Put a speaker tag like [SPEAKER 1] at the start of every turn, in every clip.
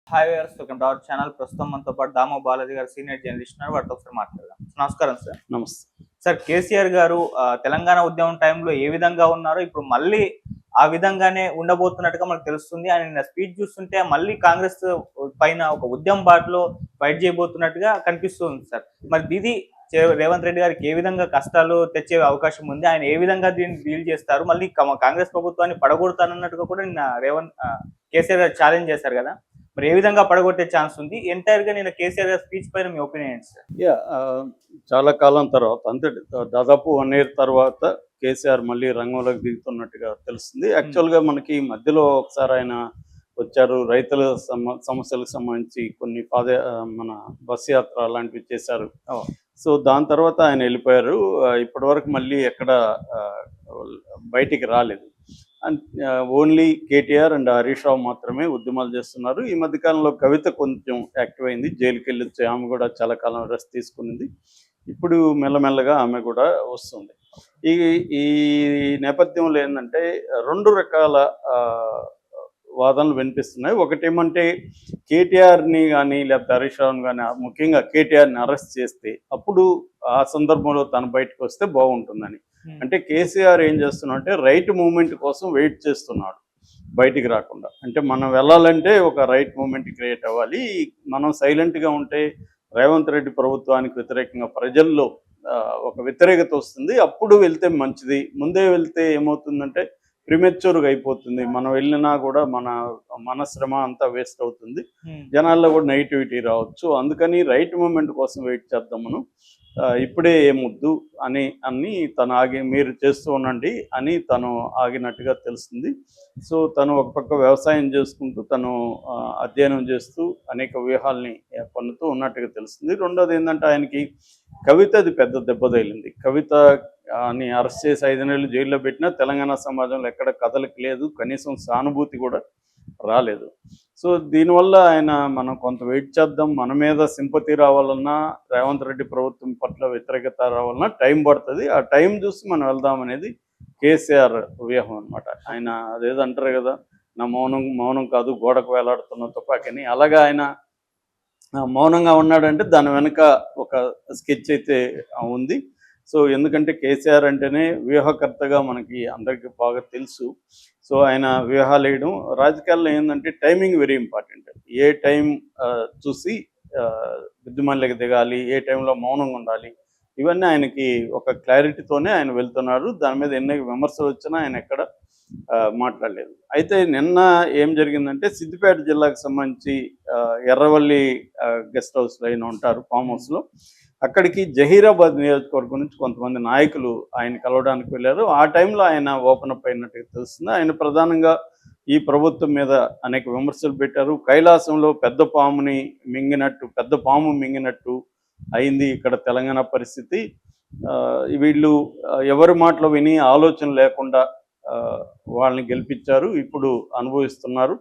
[SPEAKER 1] Hi viewers, welcome to our channel. ప్రస్తుతం మనతో పాటు దామో బాలాజీ గారు సీనియర్ జర్నలిస్ట్ ఉన్నారు. వాటితో ఒకసారి మాట్లాడదాం. నమస్కారం సార్.
[SPEAKER 2] నమస్తే
[SPEAKER 1] సార్, కేసీఆర్ గారు తెలంగాణ ఉద్యమం టైంలో ఏ విధంగా ఉన్నారో ఇప్పుడు మళ్ళీ ఆ విధంగానే ఉండబోతున్నట్టుగా మనకు తెలుస్తుంది. ఆయన స్పీచ్ చూస్తుంటే మళ్ళీ కాంగ్రెస్ పైన ఒక ఉద్యమ బాటలో ఫైట్ చేయబోతున్నట్టుగా కనిపిస్తుంది సార్. మరి ఇది రేవంత్ రెడ్డి గారికి ఏ విధంగా కష్టాలు తెచ్చే అవకాశం ఉంది? ఆయన ఏ విధంగా దీన్ని డీల్ చేస్తారు? మళ్ళీ కాంగ్రెస్ ప్రభుత్వాన్ని పడగొడతానన్నట్టుగా కూడా నిన్న కేసీఆర్ గారు ఛాలెంజ్ చేశారు కదా. మరి ఏ విధంగా పడగొట్టే ఛాన్స్ ఉంది? ఎంటైర్ గా నేను కేసీఆర్ గారి స్పీచ్ పైన మీ ఒపీనియన్ ఏంటి సార్?
[SPEAKER 2] చాలా కాలం తర్వాత అంటే దాదాపు 1 year తర్వాత కేసీఆర్ మళ్ళీ రంగంలోకి దిగుతున్నట్టుగా తెలుస్తుంది. యాక్చువల్గా మనకి మధ్యలో ఒకసారి ఆయన వచ్చారు, రైతుల సమస్యలకు సంబంధించి కొన్ని మన బస్ యాత్ర అలాంటివి చేశారు. సో దాని తర్వాత ఆయన వెళ్ళిపోయారు. ఇప్పటి వరకు మళ్ళీ ఎక్కడ బయటికి రాలేదు. ఓన్లీ కేటీఆర్ అండ్ హరీష్ రావు మాత్రమే ఉద్యమాలు చేస్తున్నారు. ఈ మధ్యకాలంలో కవిత కొంచెం యాక్టివ్ అయింది, జైలుకి వెళ్ళొచ్చి ఆమె కూడా చాలా కాలం రెస్ట్ తీసుకునింది. ఇప్పుడు మెల్లమెల్లగా ఆమె కూడా వస్తుంది. ఈ ఈ నేపథ్యంలో ఏంటంటే 2 రకాల వాదనలు వినిపిస్తున్నాయి. ఒకటేమంటే కేటీఆర్ని కానీ లేకపోతే హరీష్ రావుని కానీ, ముఖ్యంగా కేటీఆర్ని అరెస్ట్ చేస్తే అప్పుడు ఆ సందర్భంలో తను బయటకు వస్తే బాగుంటుందని. అంటే కేసీఆర్ ఏం చేస్తున్నాడు అంటే రైట్ మూమెంట్ కోసం వెయిట్ చేస్తున్నాడు బయటికి రాకుండా. అంటే మనం వెళ్ళాలంటే ఒక రైట్ మూమెంట్ క్రియేట్ అవ్వాలి. మనం సైలెంట్గా ఉంటే రేవంత్ రెడ్డి ప్రభుత్వానికి వ్యతిరేకంగా ప్రజల్లో ఒక వ్యతిరేకత వస్తుంది. అప్పుడు వెళ్తే మంచిది. ముందే వెళ్తే ఏమవుతుందంటే ప్రిమెచ్యూర్గా అయిపోతుంది. మనం వెళ్ళినా కూడా మన శ్రమ అంతా వేస్ట్ అవుతుంది. జనాల్లో కూడా నెగిటివిటీ రావచ్చు. అందుకని రైట్ మూమెంట్ కోసం వెయిట్ చేద్దాం మనం. ఇప్పుడే ఏమొద్దు అని తను మీరు చేస్తూ ఉండండి అని తను ఆగినట్టుగా తెలుస్తుంది. సో తను ఒక పక్క వ్యవసాయం చేసుకుంటూ తను అధ్యయనం చేస్తూ అనేక వ్యూహాల్ని పన్నుతూ ఉన్నట్టుగా తెలుస్తుంది. రెండోది ఏంటంటే ఆయనకి కవితది పెద్ద దెబ్బ తగిలింది. కవిత అని అరెస్ట్ చేసి 5 నెలలు జైల్లో పెట్టినా తెలంగాణ సమాజంలో ఎక్కడ కదలిక లేదు, కనీసం సానుభూతి కూడా రాలేదు. సో దీనివల్ల మనం కొంత వెయిట్ చేద్దాం, మన మీద సింపతి రావాలన్నా రేవంత్ రెడ్డి ప్రభుత్వం పట్ల వ్యతిరేకత రావాలన్నా టైం పడుతుంది. ఆ టైం చూసి మనం వెళ్దాం అనేది కేసీఆర్ వ్యూహం అనమాట. ఆయన అదేదో అంటారు కదా, నా మౌనం కాదు గోడకు వేలాడుతున్న తుపాకీని. అలాగా ఆయన మౌనంగా ఉన్నాడంటే దాని వెనుక ఒక స్కెచ్ అయితే ఉంది. సో ఎందుకంటే కేసీఆర్ అంటేనే వ్యూహకర్తగా మనకి అందరికీ బాగా తెలుసు. సో ఆయన వ్యూహాలు వేయడం రాజకీయాల్లో ఏంటంటే టైమింగ్ వెరీ ఇంపార్టెంట్. ఏ టైం చూసి బుద్ధిమల్లికి దిగాలి, ఏ టైంలో మౌనంగా ఉండాలి, ఇవన్నీ ఆయనకి ఒక క్లారిటీతోనే ఆయన వెళ్తున్నారు. దాని మీద ఎన్ని విమర్శలు వచ్చినా ఆయన ఎక్కడ మాట్లాడలేదు. అయితే నిన్న ఏం జరిగిందంటే సిద్దిపేట జిల్లాకు సంబంధించి ఎర్రవల్లి గెస్ట్ హౌస్లో ఆయన ఉంటారు, ఫామ్ హౌస్లో. అక్కడికి జహీరాబాద్ నియోజకవర్గం నుంచి కొంతమంది నాయకులు ఆయన కలవడానికి వెళ్ళారు. ఆ టైంలో ఆయన ఓపెన్ అప్ అయినట్టుగా తెలుస్తుంది. ఆయన ప్రధానంగా ఈ ప్రభుత్వం మీద అనేక విమర్శలు పెట్టారు. కైలాసంలో పెద్ద పాము మింగినట్టు అయింది ఇక్కడ తెలంగాణ పరిస్థితి. వీళ్ళు ఎవరి మాటలు విని ఆలోచన లేకుండా వాళ్ళని గెలిపించారు, ఇప్పుడు అనుభవిస్తున్నారు.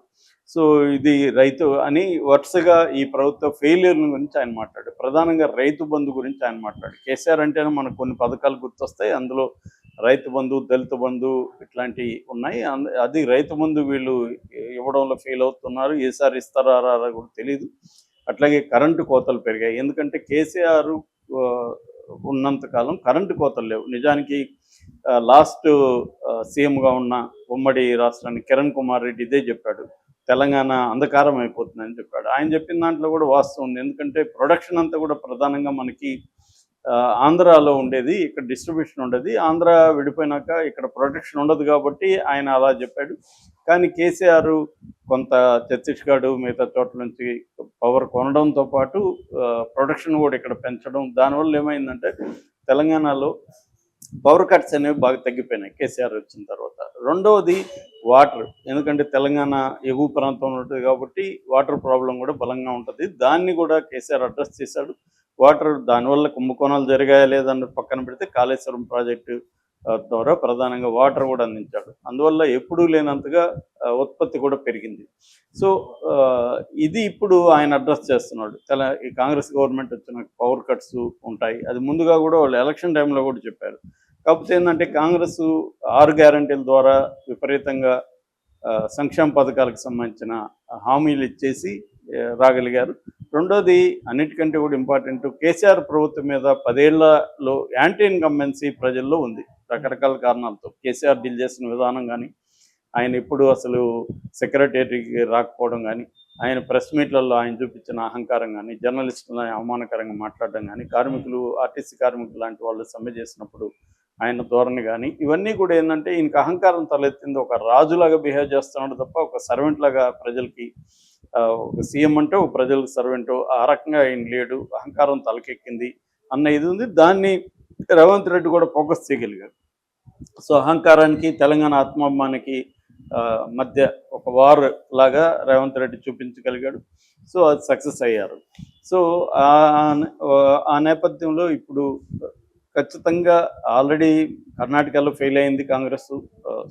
[SPEAKER 2] సో ఇది రైతు అని వరుసగా ఈ ప్రభుత్వ ఫెయిల్యూర్ గురించి ఆయన మాట్లాడు. ప్రధానంగా రైతు బంధు గురించి ఆయన మాట్లాడు. కేసీఆర్ అంటేనే మనకు కొన్ని పథకాలు గుర్తొస్తాయి. అందులో రైతు బంధు, దళిత బంధు ఇట్లాంటివి ఉన్నాయి. అది రైతు బంధు వీళ్ళు ఇవ్వడంలో ఫెయిల్ అవుతున్నారు. ఏసారి ఇస్తారా కూడా తెలియదు. అట్లాగే కరెంటు కోతలు పెరిగాయి. ఎందుకంటే కేసీఆర్ ఉన్నంతకాలం కరెంటు కోతలు లేవు. నిజానికి లాస్ట్ సీఎంగా ఉన్న ఉమ్మడి రాష్ట్రానికి కిరణ్ కుమార్ రెడ్డి ఇదే చెప్పాడు, తెలంగాణ అంధకారం అయిపోతుందని చెప్పాడు. ఆయన చెప్పిన దాంట్లో కూడా వాస్తవం ఉంది. ఎందుకంటే ప్రొడక్షన్ అంతా కూడా ప్రధానంగా మనకి ఆంధ్రాలో ఉండేది, ఇక్కడ డిస్ట్రిబ్యూషన్ ఉండేది. ఆంధ్ర విడిపోయినాక ఇక్కడ ప్రొడక్షన్ ఉండదు కాబట్టి ఆయన అలా చెప్పాడు. కానీ కేసీఆర్ కొంత ఛత్తీస్గఢ్ మిగతా చోట్ల నుంచి పవర్ కొనడంతో పాటు ప్రొడక్షన్ కూడా ఇక్కడ పెంచడం, దానివల్ల ఏమైందంటే తెలంగాణలో పవర్ కట్స్ అనేవి బాగా తగ్గిపోయినాయి కేసీఆర్ వచ్చిన తర్వాత. రెండవది వాటర్. ఎందుకంటే తెలంగాణ ఎగువ ప్రాంతంలో ఉంటుంది కాబట్టి వాటర్ ప్రాబ్లం కూడా బలంగా ఉంటుంది. దాన్ని కూడా కేసీఆర్ అడ్రస్ చేశాడు. వాటర్ దానివల్ల కుంభకోణాలు జరిగాయా లేదన్న పక్కన పెడితే కాళేశ్వరం ప్రాజెక్టు ద్వారా ప్రధానంగా వాటర్ కూడా అందించాడు. అందువల్ల ఎప్పుడూ లేనంతగా ఉత్పత్తి కూడా పెరిగింది. సో ఇది ఇప్పుడు ఆయన అడ్రస్ చేస్తున్నాడు. ఈ కాంగ్రెస్ గవర్నమెంట్ వచ్చిన పవర్ కట్స్ ఉంటాయి, అది ముందుగా కూడా వాళ్ళు ఎలక్షన్ టైంలో కూడా చెప్పారు. కాకపోతే ఏంటంటే కాంగ్రెస్ 6 గ్యారంటీల ద్వారా విపరీతంగా సంక్షేమ పథకాలకు సంబంధించిన హామీలు ఇచ్చేసి రాగలిగారు. రెండోది అన్నిటికంటే కూడా ఇంపార్టెంట్, కేసీఆర్ ప్రభుత్వం మీద 10 ఏళ్లలో యాంటీ ఇన్కంబెన్సీ ప్రజల్లో ఉంది రకరకాల కారణాలతో. కేసీఆర్ డీల్ చేసిన విధానం కానీ, ఆయన ఎప్పుడు అసలు సెక్రటేరియట్కి రాకపోవడం కానీ, ఆయన ప్రెస్ మీట్లలో ఆయన చూపించిన అహంకారం కానీ, జర్నలిస్టులను అవమానకరంగా మాట్లాడడం కానీ, కార్మికులు ఆర్టీసీ కార్మికులు లాంటి వాళ్ళు సమ్మె చేసినప్పుడు ఆయన ధోరణి కానీ, ఇవన్నీ కూడా ఏంటంటే ఈయనకి అహంకారం తలెత్తింది. ఒక రాజులాగా బిహేవ్ చేస్తున్నాడు తప్ప ఒక సర్వెంట్ లాగా ప్రజలకి, ఒక సీఎం అంటే ఒక ప్రజలకు సర్వెంట్, ఆ రకంగా ఆయన లేడు, అహంకారం తలకెక్కింది అన్న ఇది ఉంది. దాన్ని రేవంత్ రెడ్డి కూడా ఫోకస్ చేయగలిగారు. సో అహంకారానికి తెలంగాణ ఆత్మాభిమానికి మధ్య ఒక వార్ లాగా రేవంత్ రెడ్డి చూపించగలిగాడు. సో అది సక్సెస్ అయ్యారు. సో ఆ నేపథ్యంలో ఇప్పుడు ఖచ్చితంగా ఆల్రెడీ కర్ణాటకలో ఫెయిల్ అయింది కాంగ్రెస్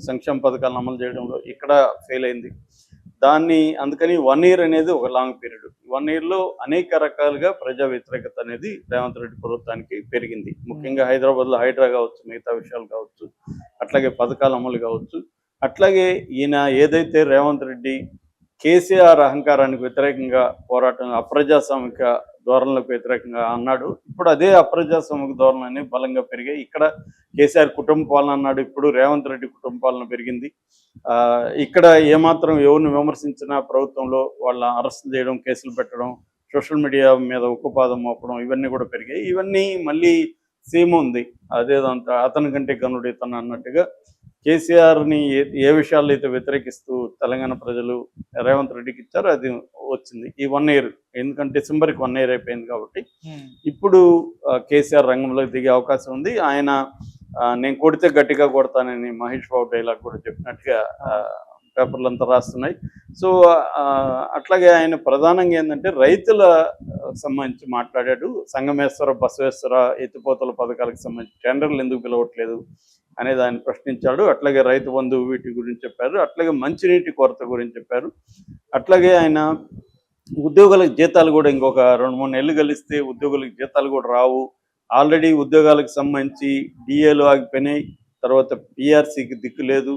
[SPEAKER 2] సంక్షేమ పథకాలను అమలు చేయడంలో, ఇక్కడ ఫెయిల్ అయింది. దాన్ని అందుకని 1 ఇయర్ అనేది ఒక లాంగ్ పీరియడ్. 1 ఇయర్లో అనేక రకాలుగా ప్రజా వ్యతిరేకత అనేది రేవంత్ రెడ్డి ప్రభుత్వానికి పెరిగింది. ముఖ్యంగా హైదరాబాద్లో హైడ్రా కావచ్చు, మిగతా విషయాలు కావచ్చు, అట్లాగే పథకాల అమలు కావచ్చు. అట్లాగే ఈయన ఏదైతే రేవంత్ రెడ్డి కేసీఆర్ అహంకారానికి వ్యతిరేకంగా పోరాటం, అప్రజాస్వామిక ధోరణులకు వ్యతిరేకంగా అన్నాడు, ఇప్పుడు అదే అప్రజాస్వామిక ధోరణి బలంగా పెరిగాయి. ఇక్కడ కేసీఆర్ కుటుంబ పాలన అన్నాడు, ఇప్పుడు రేవంత్ రెడ్డి కుటుంబ పాలన పెరిగింది. ఇక్కడ ఏమాత్రం ఎవరిని విమర్శించినా ప్రభుత్వంలో వాళ్ళ అరెస్టులు చేయడం, కేసులు పెట్టడం, సోషల్ మీడియా మీద ఉక్కుపాదం మోపడం, ఇవన్నీ కూడా పెరిగాయి. ఇవన్నీ మళ్ళీ సేమ్ ఉంది, అదేదంతా అతని కంటే గనుడు ఇతను అన్నట్టుగా కేసీఆర్ని ఏ విషయాల్లో అయితే వ్యతిరేకిస్తూ తెలంగాణ ప్రజలు రేవంత్ రెడ్డికి ఇచ్చారో అది వచ్చింది ఈ 1 ఇయర్. ఎందుకంటే డిసెంబర్కి 1 ఇయర్ అయిపోయింది కాబట్టి ఇప్పుడు కేసీఆర్ రంగంలోకి దిగే అవకాశం ఉంది. ఆయన నేను కొడితే గట్టిగా కొడతానని మహేష్ బాబు డైలాగ్ కూడా చెప్పినట్టుగా పేపర్లు అంతా రాస్తున్నాయి. సో అట్లాగే ఆయన ప్రధానంగా ఏంటంటే రైతుల సంబంధించి మాట్లాడాడు. సంగమేశ్వర, బసవేశ్వర ఎత్తిపోతల పథకాలకు సంబంధించి టెండర్లు ఎందుకు పిలవట్లేదు అనేది ఆయన ప్రశ్నించాడు. అట్లాగే రైతు బంధు వీటి గురించి చెప్పారు. అట్లాగే మంచినీటి కొరత గురించి చెప్పారు. అట్లాగే ఆయన ఉద్యోగులకు జీతాలు కూడా ఇంకొక 2-3 నెలలు కలిస్తే ఉద్యోగులకు జీతాలు కూడా రావు. ఆల్రెడీ ఉద్యోగాలకు సంబంధించి డిఏలు ఆగిపోయినాయి, తర్వాత పిఆర్సీకి దిక్కు లేదు,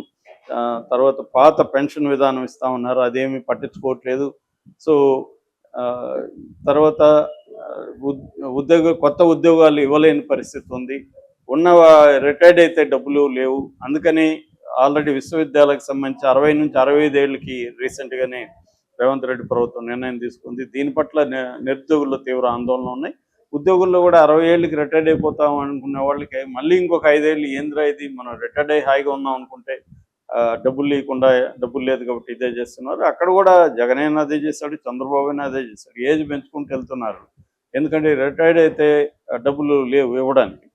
[SPEAKER 2] తర్వాత పాత పెన్షన్ విధానం ఇస్తా ఉన్నారు, అదేమీ పట్టించుకోవట్లేదు. సో తర్వాత కొత్త ఉద్యోగాలు ఇవ్వలేని పరిస్థితి ఉంది. ఉన్న రిటైర్డ్ అయితే డబ్బులు లేవు. అందుకని ఆల్రెడీ విశ్వవిద్యాలయాలకు సంబంధించి 60 నుంచి 65 ఏళ్ళకి రీసెంట్గానే రేవంత్ రెడ్డి ప్రభుత్వం నిర్ణయం తీసుకుంది. దీని పట్ల నిరుద్యోగుల్లో తీవ్ర ఆందోళన ఉన్నాయి. ఉద్యోగుల్లో కూడా 60 ఏళ్ళకి రిటైర్డ్ అయిపోతాం అనుకునే వాళ్ళకి మళ్ళీ ఇంకొక 5 ఏళ్ళు ఏంద్రా ఇది, మనం రిటైర్డ్ అయ్యి హాయిగా ఉన్నాం అనుకుంటే డబ్బులు లేకుండా, డబ్బులు లేదు కాబట్టి ఇదే చేస్తున్నారు. అక్కడ కూడా జగన్ అయినా అదే చేశాడు, చంద్రబాబు అయినా అదే చేశాడు. ఏజ్ పెంచుకుంటూ వెళ్తున్నారు, ఎందుకంటే రిటైర్డ్ అయితే డబ్బులు లేవు ఇవ్వడానికి.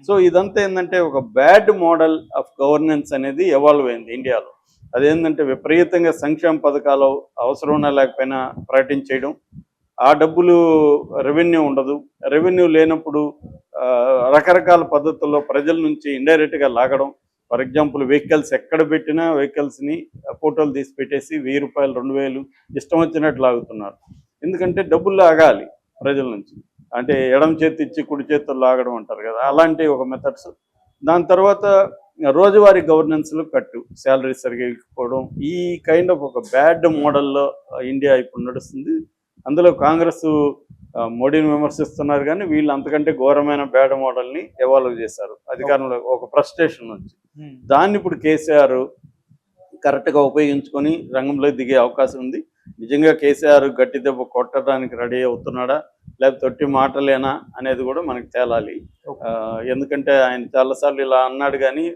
[SPEAKER 2] సో ఇదంతా ఏంటంటే ఒక బ్యాడ్ మోడల్ ఆఫ్ గవర్నెన్స్ అనేది ఎవాల్వ్ అయింది ఇండియాలో. అదేంటంటే విపరీతంగా సంక్షేమ పథకాలు అవసరం లేకపోయినా ప్రకటించేయడం, ఆ డబ్బులు రెవెన్యూ ఉండదు, రెవెన్యూ లేనప్పుడు రకరకాల పద్ధతుల్లో ప్రజల నుంచి ఇండైరెక్ట్గా లాగడం. ఫర్ ఎగ్జాంపుల్ వెహికల్స్ ఎక్కడ పెట్టినా వెహికల్స్ని ఫోటోలు తీసి పెట్టేసి 1000 రూపాయలు 2000 ఇష్టం వచ్చినట్టు లాగుతున్నారు. ఎందుకంటే డబ్బులు లాగాలి ప్రజల నుంచి, అంటే ఎడమ చేతి ఇచ్చి కుడి చేతుల్లో లాగడం అంటారు కదా, అలాంటి ఒక మెథడ్స్. దాని తర్వాత రోజువారీ గవర్నెన్స్లో కట్టు, శాలరీ సరిగ్గా ఇవ్వకపోవడం, ఈ కైండ్ ఆఫ్ ఒక బ్యాడ్ మోడల్లో ఇండియా ఇప్పుడు నడుస్తుంది. అందులో కాంగ్రెస్ మోడీని విమర్శిస్తున్నారు, కానీ వీళ్ళు అంతకంటే ఘోరమైన బ్యాడ్ మోడల్ని ఎవాల్వ్ చేశారు అధికారంలో ఒక ఫ్రస్ట్రేషన్ నుంచి. దాన్ని ఇప్పుడు కేసీఆర్ కరెక్ట్గా ఉపయోగించుకొని రంగంలో దిగే అవకాశం ఉంది. నిజంగా కేసీఆర్ గట్టి దెబ్బ కొట్టడానికి రెడీ అవుతున్నాడా, లేకపోతే తొట్టి మాటలేనా అనేది కూడా మనకు తేలాలి. ఎందుకంటే ఆయన చాలాసార్లు ఇలా అన్నాడు కానీ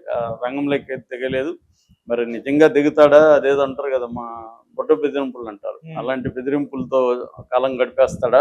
[SPEAKER 2] రంగంలోకి దిగలేదు. మరి నిజంగా దిగుతాడా, అదేదో అంటారు కదా, మా బుడ్డ బెదిరింపులు అంటారు, అలాంటి బెదిరింపులతో కాలం గడిపేస్తాడా